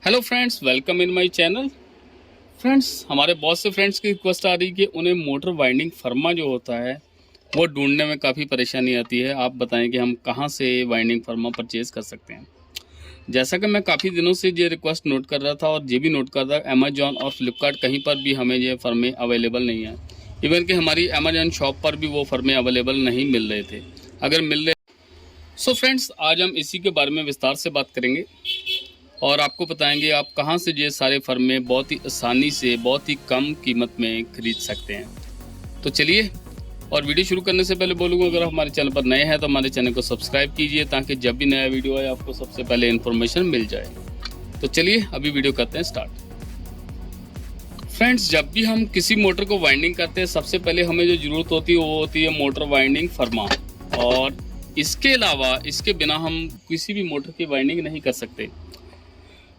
Hello friends, welcome in my channel. Friends, हमारे बहुत से फ्रेंड्स की रिक्वेस्ट आ रही है कि उन्हें मोटर वाइंडिंग फर्मा जो होता है वो ढूंढने में काफ़ी परेशानी आती है। आप बताएं कि हम कहां से वाइंडिंग फर्मा परचेज़ कर सकते हैं। जैसा कि मैं काफ़ी दिनों से ये रिक्वेस्ट नोट कर रहा था और ये भी नोट कर रहा था, अमेजॉन और फ्लिपकार्ट कहीं पर भी हमें ये फर्मे अवेलेबल नहीं है। इवन कि हमारी अमेजॉन शॉप पर भी वो फर्मे अवेलेबल नहीं मिल रहे थे, अगर मिल रहे। सो फ्रेंड्स, आज हम इसी के बारे में विस्तार से बात करेंगे और आपको बताएंगे आप कहां से ये सारे फर्मे बहुत ही आसानी से बहुत ही कम कीमत में खरीद सकते हैं। तो चलिए, और वीडियो शुरू करने से पहले बोलूँगा, अगर हमारे चैनल पर नए हैं तो हमारे चैनल को सब्सक्राइब कीजिए ताकि जब भी नया वीडियो आए आपको सबसे पहले इन्फॉर्मेशन मिल जाए। तो चलिए अभी वीडियो करते हैं स्टार्ट। फ्रेंड्स, जब भी हम किसी मोटर को वाइंडिंग करते हैं सबसे पहले हमें जो ज़रूरत होती है वो होती है मोटर वाइंडिंग फर्मा। और इसके अलावा इसके बिना हम किसी भी मोटर की वाइंडिंग नहीं कर सकते।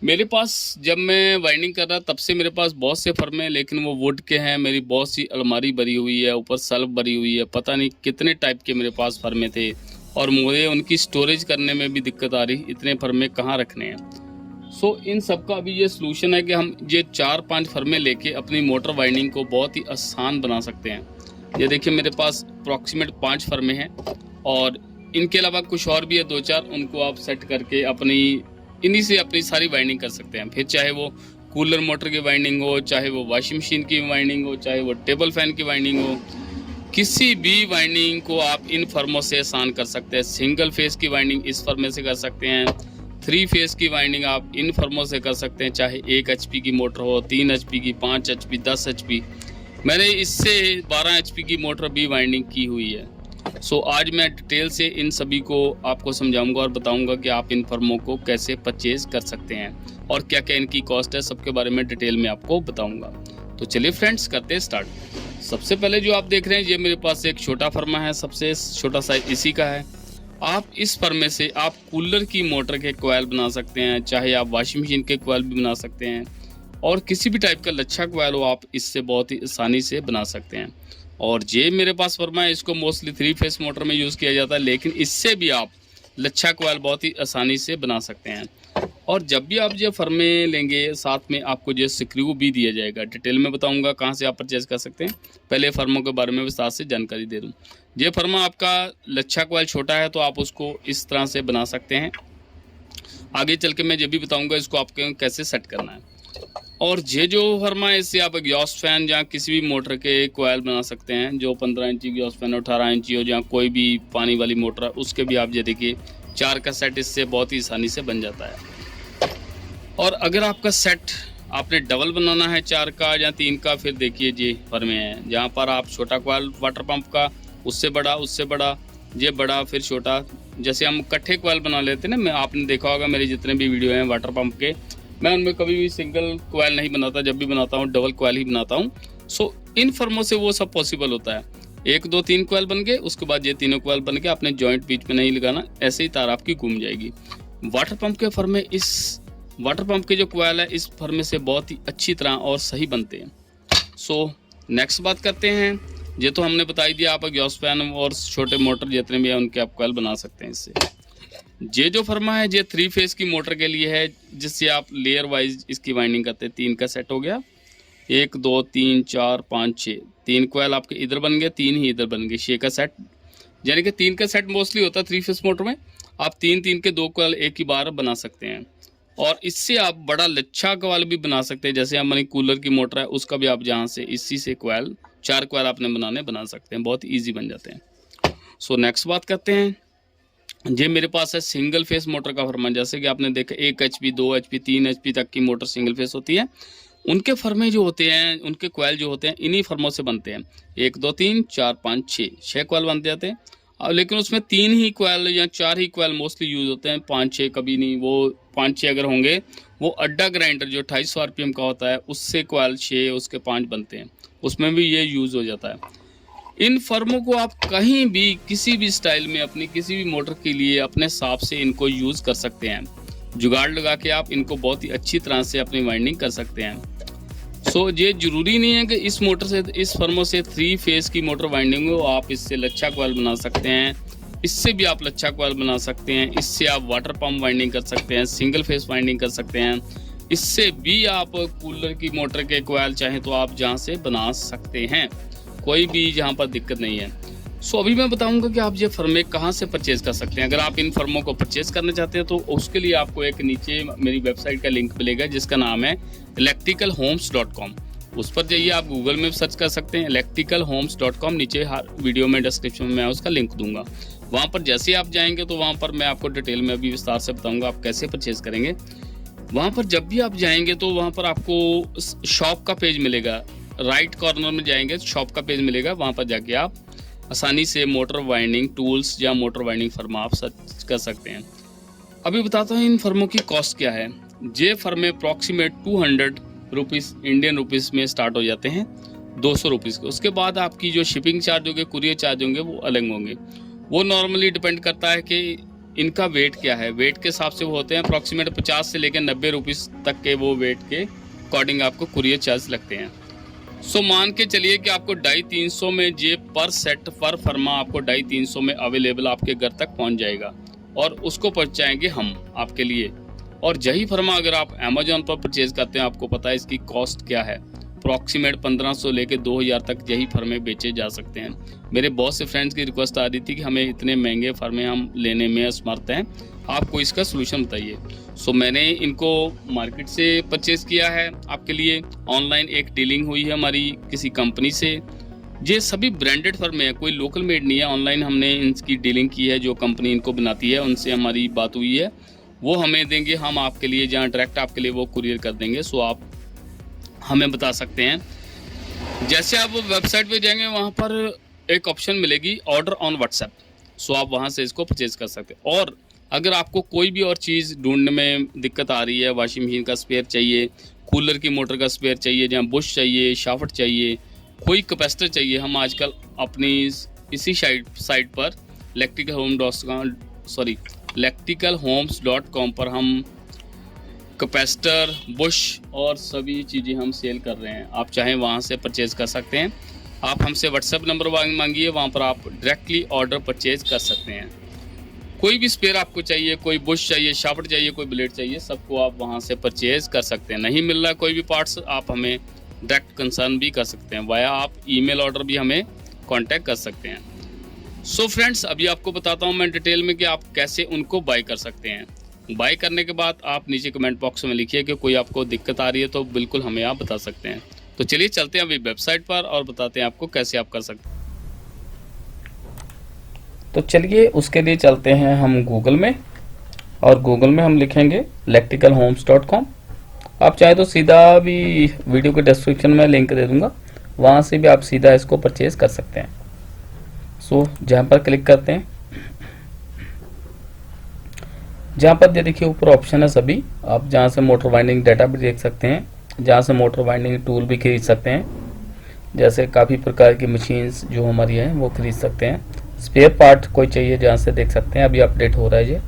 मेरे पास जब मैं वाइंडिंग कर रहा तब से मेरे पास बहुत से फर्मे हैं, लेकिन वो वुड के हैं। मेरी बहुत सी अलमारी भरी हुई है, ऊपर सेल्फ भरी हुई है, पता नहीं कितने टाइप के मेरे पास फर्मे थे और मुझे उनकी स्टोरेज करने में भी दिक्कत आ रही, इतने फर्मे कहाँ रखने हैं। सो इन सब का अभी ये सलूशन है कि हम ये 4-5 फर्मे लेके अपनी मोटर वाइंडिंग को बहुत ही आसान बना सकते हैं। ये देखिए, मेरे पास अप्रॉक्सीमेट 5 फर्मे हैं और इनके अलावा कुछ और भी है 2-4, उनको आप सेट करके इन्हीं से अपनी सारी वाइंडिंग कर सकते हैं। फिर चाहे वो कूलर मोटर की वाइंडिंग हो, चाहे वो वॉशिंग मशीन की वाइंडिंग हो, चाहे वो टेबल फैन की वाइंडिंग हो, किसी भी वाइंडिंग को आप इन फर्मों से आसान कर सकते हैं। सिंगल फेस की वाइंडिंग इस फर्मे से कर सकते हैं, 3 फेस की वाइंडिंग आप इन फर्मों से कर सकते हैं, चाहे 1 HP की मोटर हो, 3 HP की, 5 HP, 10 HP। मैंने इससे 12 HP की मोटर भी वाइंडिंग की हुई है। सो आज मैं डिटेल से इन सभी को आपको समझाऊंगा और बताऊंगा कि आप इन फर्मों को कैसे परचेज कर सकते हैं और क्या क्या इनकी कॉस्ट है, सबके बारे में डिटेल में आपको बताऊंगा। तो चलिए फ्रेंड्स, करते हैं स्टार्ट। सबसे पहले जो आप देख रहे हैं ये मेरे पास एक छोटा फर्मा है, सबसे छोटा साइज इसी का है। आप इस फर्मे से आप कूलर की मोटर के कोयल बना सकते हैं, चाहे आप वॉशिंग मशीन के कोयल भी बना सकते हैं और किसी भी टाइप का लच्छा कोयल हो आप इससे बहुत ही आसानी से बना सकते हैं। और ये मेरे पास फर्मा है, इसको मोस्टली 3 फेस मोटर में यूज़ किया जाता है, लेकिन इससे भी आप लच्छा कोयल बहुत ही आसानी से बना सकते हैं। और जब भी आप ये फर्मे लेंगे साथ में आपको ये स्क्रू भी दिया जाएगा। डिटेल में बताऊंगा कहाँ से आप परचेज कर सकते हैं। पहले फर्मों के बारे में विस्तार से जानकारी दे दूँ। ये फर्मा आपका लच्छा कोयल छोटा है तो आप उसको इस तरह से बना सकते हैं। आगे चल के मैं ये भी बताऊँगा इसको आपके कैसे सेट करना है। और ये जो फर्मा है इससे आप एग्जॉस्ट फैन या किसी भी मोटर के कोयल बना सकते हैं, जो 15 इंची एग्जॉस्ट फैन 18 इंची हो, जहाँ कोई भी पानी वाली मोटर है उसके भी आप ये देखिए 4 का सेट इससे बहुत ही आसानी से बन जाता है। और अगर आपका सेट आपने डबल बनाना है 4 का या 3 का, फिर देखिए ये फर्मे हैं जहाँ पर आप छोटा कोयल वाटर पंप का, उससे बड़ा, ये बड़ा, फिर छोटा, जैसे हम इकट्ठे कोयल बना लेते हैं ना। आपने देखा होगा मेरे जितने भी वीडियो हैं वाटर पंप के, मैं उनमें कभी भी सिंगल कोयल नहीं बनाता, जब भी बनाता हूँ डबल कोयल ही बनाता हूँ। सो इन फर्मों से वो सब पॉसिबल होता है। 1 2 3 कोयल बन गए, उसके बाद ये तीनों कोयल बन के अपने जॉइंट बीच में नहीं लगाना, ऐसे ही तार आपकी घूम जाएगी। वाटर पंप के फर्मे, इस वाटर पंप के जो कोयल है इस फर्मे से बहुत ही अच्छी तरह और सही बनते हैं। सो नेक्स्ट बात करते हैं। ये तो हमने बता ही दिया, आप एग्जॉस्ट फैन और छोटे मोटर जितने भी हैं उनके आप कोयल बना सकते हैं इससे। ये जो फर्मा है ये 3 फेस की मोटर के लिए है, जिससे आप लेयर वाइज इसकी वाइंडिंग करते हैं। 3 का सेट हो गया, 1 2 3 4 5 6, 3 कोयल आपके इधर बन गए, 3 ही इधर बन गए, 6 का सेट। यानी कि 3 का सेट मोस्टली होता है 3 फेस मोटर में। आप 3 के 2 कोयल एक ही बार बना सकते हैं और इससे आप बड़ा लच्छा कोयल भी बना सकते हैं। जैसे हमारी कूलर की मोटर है उसका भी आप जहाँ से इसी से कोयल 4 कोयल आपने बना सकते हैं, बहुत ईजी बन जाते हैं। सो नेक्स्ट बात करते हैं। ये मेरे पास है सिंगल फेस मोटर का फर्मा। जैसे कि आपने देखा 1 HP, 2 HP, 3 HP तक की मोटर सिंगल फेस होती है। उनके फर्मे जो होते हैं, उनके कोयल जो होते हैं इन्हीं फर्मों से बनते हैं। 1 2 3 4 5 6 कोयल बनते जाते हैं। अब लेकिन उसमें 3 ही कोयल या 4 ही कोयल मोस्टली यूज़ होते हैं, 5-6 कभी नहीं। वो 5-6 अगर होंगे, वो अड्डा ग्राइंडर जो 250 RPM का होता है उससे कोयल 6 उसके 5 बनते हैं, उसमें भी ये यूज़ हो जाता है। इन फर्मों को आप कहीं भी किसी भी स्टाइल में अपनी किसी भी मोटर के लिए अपने हिसाब से इनको यूज़ कर सकते हैं। जुगाड़ लगा के आप इनको बहुत ही अच्छी तरह से अपनी वाइंडिंग कर सकते हैं। सो ये ज़रूरी नहीं है कि इस मोटर से, इस फर्मों से 3 फेस की मोटर वाइंडिंग हो। आप इससे लच्छा कोयल बना सकते हैं, इससे भी आप लच्छा कोयल बना सकते हैं, इससे आप वाटर पंप वाइंडिंग कर सकते हैं, सिंगल फेस वाइंडिंग कर सकते हैं, इससे भी आप कूलर की मोटर के कोयल चाहें तो आप जहाँ से बना सकते हैं, कोई भी जहाँ पर दिक्कत नहीं है। सो अभी मैं बताऊंगा कि आप ये फर्में कहाँ से परचेज कर सकते हैं। अगर आप इन फर्मों को परचेज करना चाहते हैं तो उसके लिए आपको एक नीचे मेरी वेबसाइट का लिंक मिलेगा जिसका नाम है electricalhomes.com। उस पर जाइए, आप गूगल में सर्च कर सकते हैं electricalhomes.com। नीचे हर वीडियो में डिस्क्रिप्शन में मैं उसका लिंक दूंगा। वहाँ पर जैसे ही आप जाएंगे तो वहाँ पर मैं आपको डिटेल में अभी विस्तार से बताऊंगा आप कैसे परचेज करेंगे। वहाँ पर जब भी आप जाएंगे तो वहाँ पर आपको शॉप का पेज मिलेगा, राइट कॉर्नर में जाएंगे शॉप का पेज मिलेगा। वहाँ पर जाके आप आसानी से मोटर वाइंडिंग टूल्स या मोटर वाइंडिंग फर्मा आप सर्च कर सकते हैं। अभी बताता हूँ इन फर्मों की कॉस्ट क्या है। ये फर्में अप्रॉक्सीमेट 200 रुपीज़ इंडियन रुपीज़ में स्टार्ट हो जाते हैं, 200 रुपीज़ के। उसके बाद आपकी जो शिपिंग चार्ज होंगे, कुरियर चार्ज होंगे, वो अलग होंगे। वो नॉर्मली डिपेंड करता है कि इनका वेट क्या है। वेट के हिसाब से वो होते हैं अप्रॉक्सीमेट 50 से लेकर 90 रुपीज़ तक के वो वेट के अकॉर्डिंग आपको कुरियर चार्ज लगते हैं। सो मान के चलिए कि आपको 250-300 में ये पर सेट पर फर्मा आपको 250-300 में अवेलेबल आपके घर तक पहुंच जाएगा और उसको पहुंचाएंगे हम आपके लिए। और यही फर्मा अगर आप अमेजोन पर परचेज करते हैं, आपको पता है इसकी कॉस्ट क्या है, अप्रॉक्सीमेट 1500 लेके 2000 तक यही फर्में बेचे जा सकते हैं। मेरे बहुत से फ्रेंड्स की रिक्वेस्ट आ रही थी कि हमें इतने महंगे फर्में हम लेने में असमर्थ हैं, आपको इसका सोल्यूशन बताइए। सो मैंने इनको मार्केट से परचेज किया है आपके लिए। ऑनलाइन एक डीलिंग हुई है हमारी किसी कंपनी से। ये सभी ब्रांडेड फर्में हैं, कोई लोकल मेड नहीं है। ऑनलाइन हमने इनकी डीलिंग की है, जो कंपनी इनको बनाती है उनसे हमारी बात हुई है, वो हमें देंगे, हम आपके लिए जहाँ डायरेक्ट आपके लिए वो कुरियर कर देंगे। सो आप हमें बता सकते हैं। जैसे आप वेबसाइट पे जाएंगे वहाँ पर एक ऑप्शन मिलेगी ऑर्डर ऑन व्हाट्सएप। सो आप वहाँ से इसको परचेज कर सकते हैं। और अगर आपको कोई भी और चीज़ ढूंढने में दिक्कत आ रही है, वॉशिंग मशीन का स्पेयर चाहिए, कूलर की मोटर का स्पेयर चाहिए, जहाँ बुश चाहिए, शाफ्ट चाहिए, कोई कैपेसिटर चाहिए, हम आजकल अपनी इसी साइट पर electricalhomes.com पर हम कैपेसिटर, बुश और सभी चीज़ें हम सेल कर रहे हैं। आप चाहें वहाँ से परचेज कर सकते हैं। आप हमसे व्हाट्सएप नंबर मांगिए, वहाँ पर आप डायरेक्टली ऑर्डर परचेज कर सकते हैं। कोई भी स्पेयर आपको चाहिए, कोई बुश चाहिए, शाफ्ट चाहिए, कोई ब्लेड चाहिए, सबको आप वहाँ से परचेज कर सकते हैं। नहीं मिल रहा कोई भी पार्ट्स, आप हमें डायरेक्ट कंसर्न भी कर सकते हैं, वाया आप ईमेल ऑर्डर भी हमें कांटेक्ट कर सकते हैं। सो फ्रेंड्स, अभी आपको बताता हूँ मैं डिटेल में कि आप कैसे उनको बाय कर सकते हैं। बाय करने के बाद आप नीचे कमेंट बॉक्स में लिखिए कि कोई आपको दिक्कत आ रही है तो बिल्कुल हमें आप बता सकते हैं। तो चलिए चलते हैं अभी वेबसाइट पर और बताते हैं आपको कैसे आप कर सकते हैं। तो चलिए उसके लिए चलते हैं हम गूगल में, और गूगल में हम लिखेंगे electricalhomes.com। आप चाहे तो सीधा भी वीडियो के डिस्क्रिप्शन में लिंक दे दूंगा, वहाँ से भी आप सीधा इसको परचेज कर सकते हैं। सो जहाँ पर क्लिक करते हैं, जहाँ पर ये देखिए ऊपर ऑप्शन है सभी, आप जहाँ से मोटर वाइंडिंग डाटा भी देख सकते हैं, जहाँ से मोटर वाइंडिंग टूल भी खरीद सकते हैं। जैसे काफ़ी प्रकार की मशीन्स जो हमारी हैं वो खरीद सकते हैं। स्पेयर पार्ट कोई चाहिए जहाँ से देख सकते हैं, अभी अपडेट हो रहा है ये।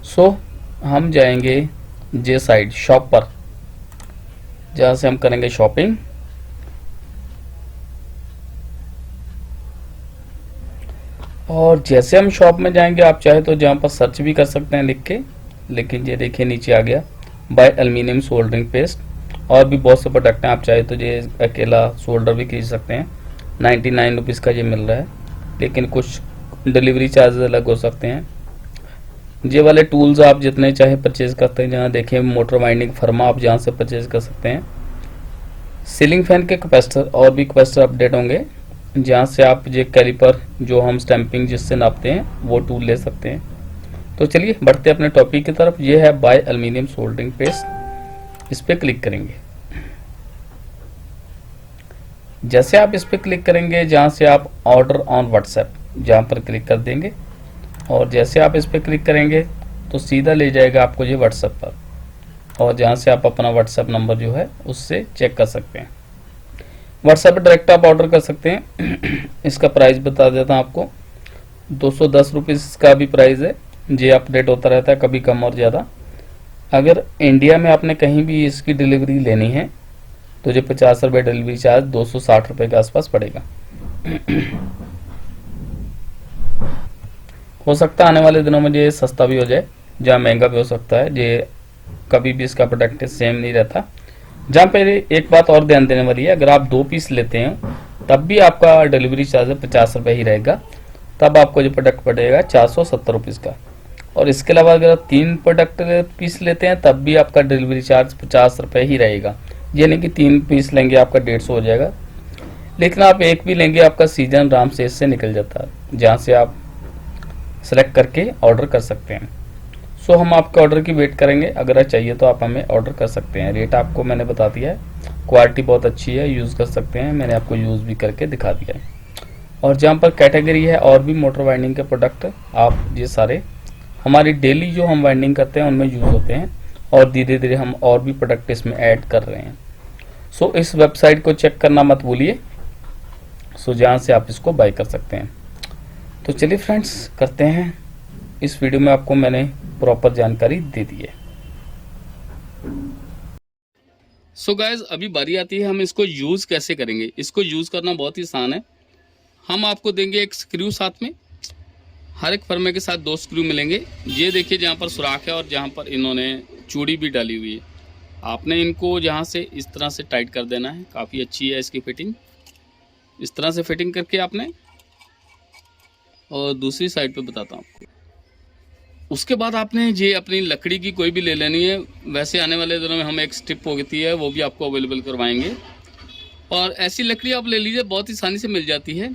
सो हम जाएंगे जे साइड शॉप पर, जहाँ से हम करेंगे शॉपिंग। और जैसे हम शॉप में जाएंगे, आप चाहे तो जहाँ पर सर्च भी कर सकते हैं लिख के, लेकिन ये देखिए नीचे आ गया बाय एल्यूमिनियम सोल्डरिंग पेस्ट। और भी बहुत से प्रोडक्ट हैं, आप चाहे तो ये अकेला सोल्डर भी खरीद सकते हैं। 99 रुपीज़ का ये मिल रहा है, लेकिन कुछ डिलीवरी चार्जेस अलग हो सकते हैं। ये वाले टूल्स आप जितने चाहे परचेज करते हैं, जहाँ देखें मोटर वाइंडिंग फर्मा आप जहाँ से परचेज कर सकते हैं। सीलिंग फैन के कैपेसिटर और भी कैपेसिटर अपडेट होंगे, जहाँ से आप ये कैलिपर जो हम स्टैंपिंग जिससे नापते हैं वो टूल ले सकते हैं। तो चलिए बढ़ते अपने टॉपिक की तरफ। ये है बाय एल्यूमिनियम सोल्डरिंग पेस्ट, इस पर क्लिक करेंगे। जैसे आप इस पर क्लिक करेंगे, जहाँ से आप ऑर्डर ऑन व्हाट्सएप जहाँ पर क्लिक कर देंगे, और जैसे आप इस पर क्लिक करेंगे तो सीधा ले जाएगा आपको ये व्हाट्सएप पर, और जहाँ से आप अपना व्हाट्सएप नंबर जो है उससे चेक कर सकते हैं। व्हाट्सएप पर डायरेक्ट आप ऑर्डर कर सकते हैं। इसका प्राइस बता देता हूँ आपको, 210 रुपीज़ का भी प्राइस है। ये अपडेट होता रहता है, कभी कम और ज़्यादा। अगर इंडिया में आपने कहीं भी इसकी डिलीवरी लेनी है तो जो 50 रुपये डिलीवरी चार्ज 260 रुपये के आसपास पड़ेगा। हो सकता है आने वाले दिनों में ये सस्ता भी हो जाए, जहाँ महंगा भी हो सकता है। ये कभी भी इसका प्रोडक्ट सेम नहीं रहता। जहाँ पे एक बात और ध्यान देने वाली है, अगर आप 2 पीस लेते हैं तब भी आपका डिलीवरी चार्ज 50 रुपये ही रहेगा, तब आपको जो प्रोडक्ट पड़ेगा 470 रुपीज़ का। और इसके अलावा अगर आप 3 प्रोडक्ट पीस लेते हैं तब भी आपका डिलीवरी चार्ज 50 रुपये ही रहेगा। यानी कि 3 पीस लेंगे आपका 150 हो जाएगा, लेकिन आप एक भी लेंगे आपका सीजन आराम से इससे निकल जाता है, जहाँ से आप सेलेक्ट करके ऑर्डर कर सकते हैं। सो हम आपके ऑर्डर की वेट करेंगे, अगर चाहिए तो आप हमें ऑर्डर कर सकते हैं। रेट आपको मैंने बता दिया है, क्वालिटी बहुत अच्छी है, यूज़ कर सकते हैं, मैंने आपको यूज़ भी करके दिखा दिया है। और जहाँ पर कैटेगरी है और भी मोटर वाइंडिंग के प्रोडक्ट, आप ये सारे हमारी डेली जो हम वाइंडिंग करते हैं उनमें यूज़ होते हैं, और धीरे धीरे हम और भी प्रोडक्ट इसमें ऐड कर रहे हैं। सो इस वेबसाइट को चेक करना मत भूलिए, सो जहाँ से आप इसको बाय कर सकते हैं। तो चलिए फ्रेंड्स, करते हैं। इस वीडियो में आपको मैंने प्रॉपर जानकारी दे दी है। सो गाइज, अभी बारी आती है हम इसको यूज़ कैसे करेंगे। इसको यूज़ करना बहुत ही आसान है। हम आपको देंगे एक स्क्रू साथ में, हर एक फर्मे के साथ 2 स्क्रू मिलेंगे। ये देखिए जहाँ पर सुराख है और जहाँ पर इन्होंने चूड़ी भी डाली हुई है, आपने इनको जहाँ से इस तरह से टाइट कर देना है। काफ़ी अच्छी है इसकी फिटिंग। इस तरह से फिटिंग करके आपने, और दूसरी साइड पे बताता हूँ आपको। उसके बाद आपने ये अपनी लकड़ी की कोई भी ले लेनी है। वैसे आने वाले दिनों में हम एक स्ट्रिप होती है, वो भी आपको अवेलेबल करवाएंगे। और ऐसी लकड़ी आप ले लीजिए, बहुत ही आसानी से मिल जाती है।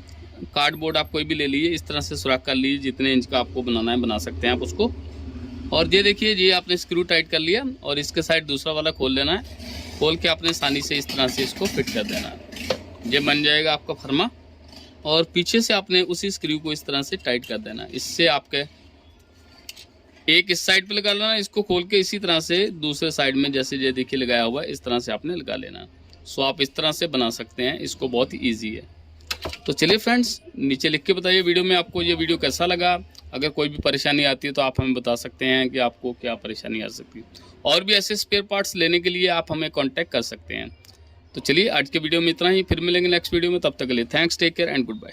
कार्डबोर्ड आप कोई भी ले लीजिए, इस तरह से सुराख कर लीजिए, जितने इंच का आपको बनाना है बना सकते हैं आप उसको। और ये देखिए, ये आपने स्क्रू टाइट कर लिया और इसके साइड दूसरा वाला खोल लेना है। खोल के आपने आसानी से इस तरह से इसको फिट कर देना है। ये बन जाएगा आपका फर्मा। और पीछे से आपने उसी स्क्रू को इस तरह से टाइट कर देना है। इससे आपके एक इस साइड पे लगा लेना, इसको खोल के इसी तरह से दूसरे साइड में, जैसे ये देखिए लगाया हुआ है, इस तरह से आपने लगा लेना। सो आप इस तरह से बना सकते हैं इसको, बहुत ही ईजी है। तो चलिए फ्रेंड्स, नीचे लिख के बताइए वीडियो में आपको ये वीडियो कैसा लगा। अगर कोई भी परेशानी आती है तो आप हमें बता सकते हैं कि आपको क्या परेशानी आ सकती है। और भी ऐसे स्पेयर पार्ट्स लेने के लिए आप हमें कॉन्टैक्ट कर सकते हैं। तो चलिए आज के वीडियो में इतना ही, फिर मिलेंगे नेक्स्ट वीडियो में। तब तक के लिए thanks, take care and good bye.